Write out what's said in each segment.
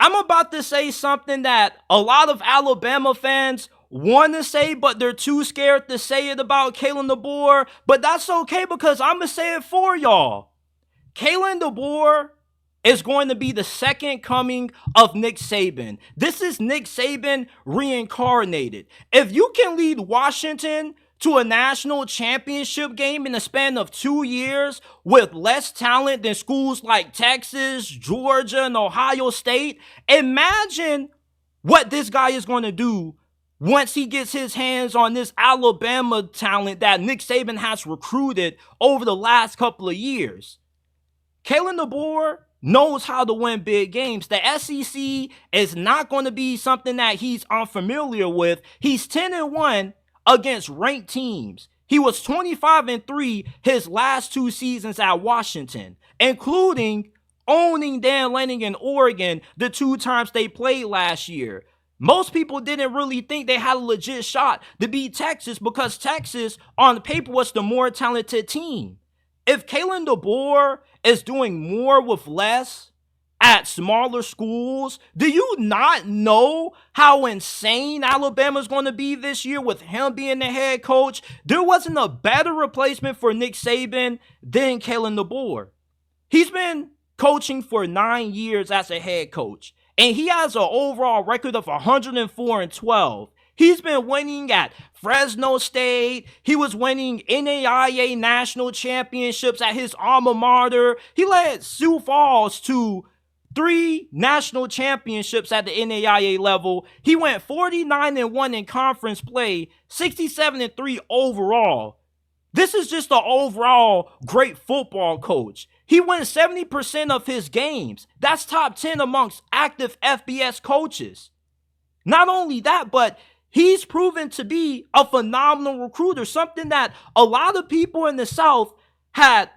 I'm about to say something that a lot of Alabama fans want to say, but they're too scared to say it about Kalen DeBoer. But that's okay because I'm going to say it for y'all. Kalen DeBoer is going to be the second coming of Nick Saban. This is Nick Saban reincarnated. If you can lead Washington to a national championship game in the span of 2 years with less talent than schools like Texas, Georgia, and Ohio State, imagine what this guy is going to do once he gets his hands on this Alabama talent that Nick Saban has recruited over the last couple of years. Kalen DeBoer knows how to win big games. The SEC is not going to be something that he's unfamiliar with. He's 10-1 against ranked teams. He was 25-3 his last 2 seasons at Washington, including owning Dan Lanning in Oregon the 2 times they played last year. Most people didn't really think they had a legit shot to beat Texas because Texas, on paper, was the more talented team. If Kalen DeBoer is doing more with less at smaller schools, do you not know how insane Alabama's going to be this year with him being the head coach? There wasn't a better replacement for Nick Saban than Kalen DeBoer. He's been coaching for 9 years as a head coach, and he has an overall record of 104-12. He's been winning at Fresno State. He was winning NAIA national championships at his alma mater. He led Sioux Falls to 3 national championships at the NAIA level. He went 49-1 in conference play, 67-3 overall. This is just an overall great football coach. He wins 70% of his games. That's top 10 amongst active FBS coaches. Not only that, but he's proven to be a phenomenal recruiter, something that a lot of people in the South had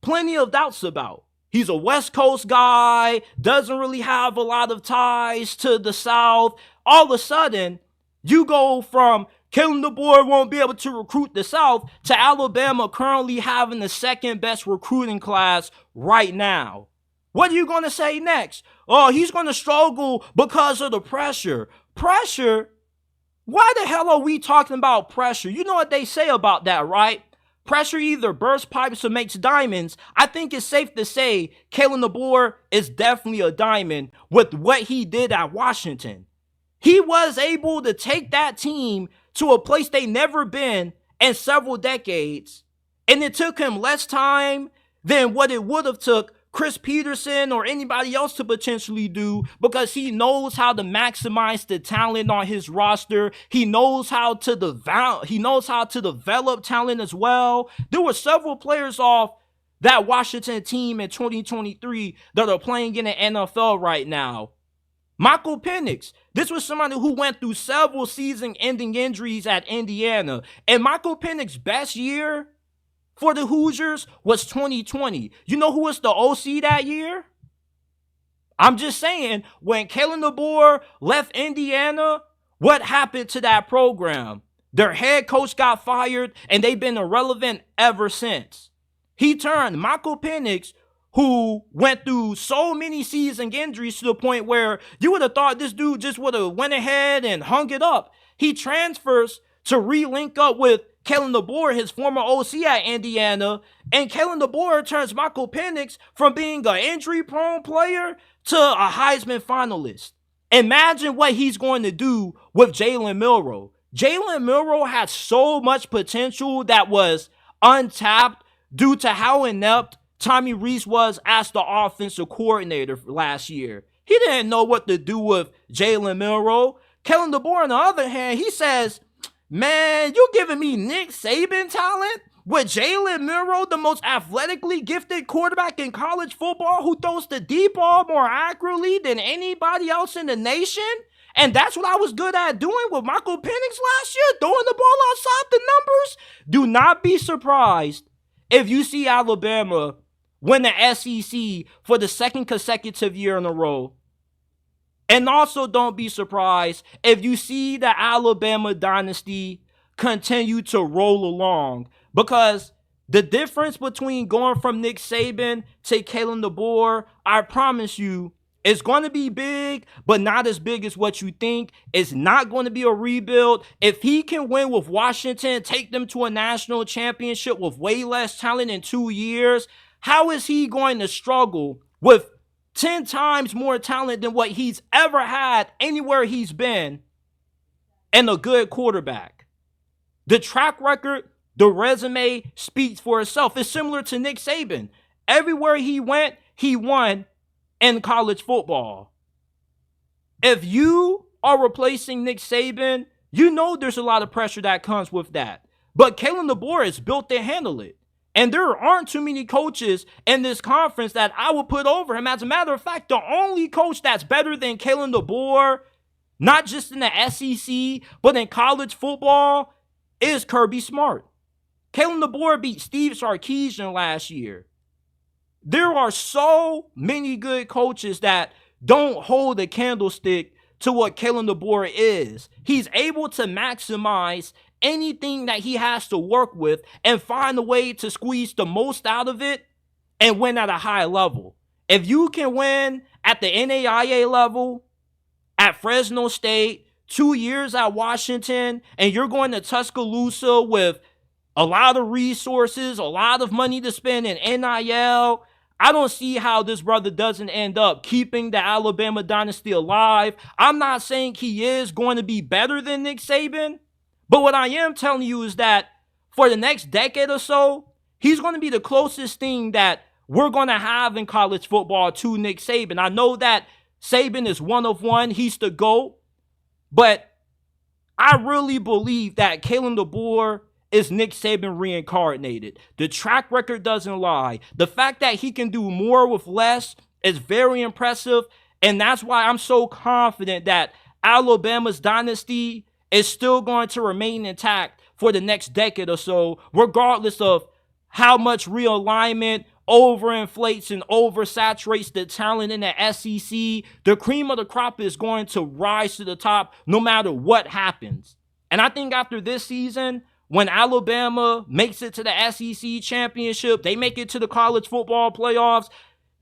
plenty of doubts about. He's a West Coast guy, doesn't really have a lot of ties to the South. All of a sudden, you go from Kalen DeBoer won't be able to recruit the South to Alabama currently having the second best recruiting class right now. What are you going to say next? Oh, he's going to struggle because of the pressure. Pressure? Why the hell are we talking about pressure? You know what they say about that, right? Pressure either bursts pipes or makes diamonds. I think it's safe to say Kalen DeBoer is definitely a diamond with what he did at Washington. He was able to take that team to a place they never been in several decades, and it took him less time than what it would have took Chris Peterson or anybody else to potentially do, because he knows how to maximize the talent on his roster. He knows how to develop talent as well. There were several players off that Washington team in 2023 that are playing in the NFL right now. Michael Penix, this was somebody who went through several season-ending injuries at Indiana, and Michael Penix's best year for the Hoosiers was 2020. You know who was the OC that year? I'm just saying, when Kalen DeBoer left Indiana, what happened to that program? Their head coach got fired, and they've been irrelevant ever since. He turned Michael Penix, who went through so many season injuries to the point where you would have thought this dude just would have went ahead and hung it up. He transfers to re-link up with Kalen DeBoer, his former OC at Indiana, and Kalen DeBoer turns Michael Penix from being an injury-prone player to a Heisman finalist. Imagine what he's going to do with Jalen Milroe. Jalen Milroe had so much potential that was untapped due to how inept Tommy Rees was as the offensive coordinator last year. He didn't know what to do with Jalen Milroe. Kalen DeBoer, on the other hand, he says, man, you giving me Nick Saban talent with Jalen Milroe, the most athletically gifted quarterback in college football who throws the deep ball more accurately than anybody else in the nation? And that's what I was good at doing with Michael Penix last year, throwing the ball outside the numbers. Do not be surprised if you see Alabama win the SEC for the second consecutive year in a row. And also don't be surprised if you see the Alabama Dynasty continue to roll along, because the difference between going from Nick Saban to Kalen DeBoer, I promise you, It's going to be big, but not as big as what you think. It's not going to be a rebuild. If he can win with Washington, take them to a national championship with way less talent in 2 years, how is he going to struggle with 10 times more talent than what he's ever had anywhere he's been and a good quarterback? The track record, the resume speaks for itself. It's similar to Nick Saban. Everywhere he went, he won in college football. If you are replacing Nick Saban, you know there's a lot of pressure that comes with that. But Kalen DeBoer is built to handle it. And there aren't too many coaches in this conference that I would put over him. As a matter of fact, the only coach that's better than Kalen DeBoer, not just in the SEC, but in college football, is Kirby Smart. Kalen DeBoer beat Steve Sarkisian last year. There are so many good coaches that don't hold a candlestick to what Kalen DeBoer is. He's able to maximize anything that he has to work with and find a way to squeeze the most out of it and win at a high level. If you can win at the NAIA level, at Fresno State, 2 years at Washington, and you're going to Tuscaloosa with a lot of resources, a lot of money to spend in NIL, I don't see how this brother doesn't end up keeping the Alabama Dynasty alive. I'm not saying he is going to be better than Nick Saban, but what I am telling you is that for the next decade or so, he's going to be the closest thing that we're going to have in college football to Nick Saban. I know that Saban is one of one. He's the GOAT. But I really believe that Kalen DeBoer is Nick Saban reincarnated. The track record doesn't lie. The fact that he can do more with less is very impressive. And that's why I'm so confident that Alabama's dynasty is still going to remain intact for the next decade or so, regardless of how much realignment overinflates and oversaturates the talent in the SEC. The cream of the crop is going to rise to the top no matter what happens. And I think after this season, when Alabama makes it to the SEC championship, they make it to the college football playoffs,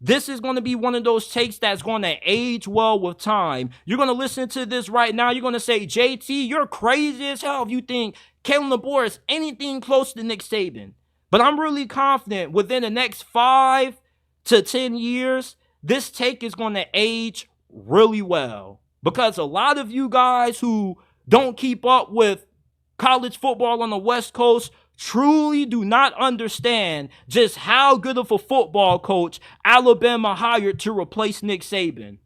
this is going to be one of those takes that's going to age well with time. You're going to listen to this right now. You're going to say, JT, you're crazy as hell if you think Kalen DeBoer is anything close to Nick Saban. But I'm really confident within the next 5 to 10 years, this take is going to age really well. Because a lot of you guys who don't keep up with college football on the West Coast truly do not understand just how good of a football coach Alabama hired to replace Nick Saban.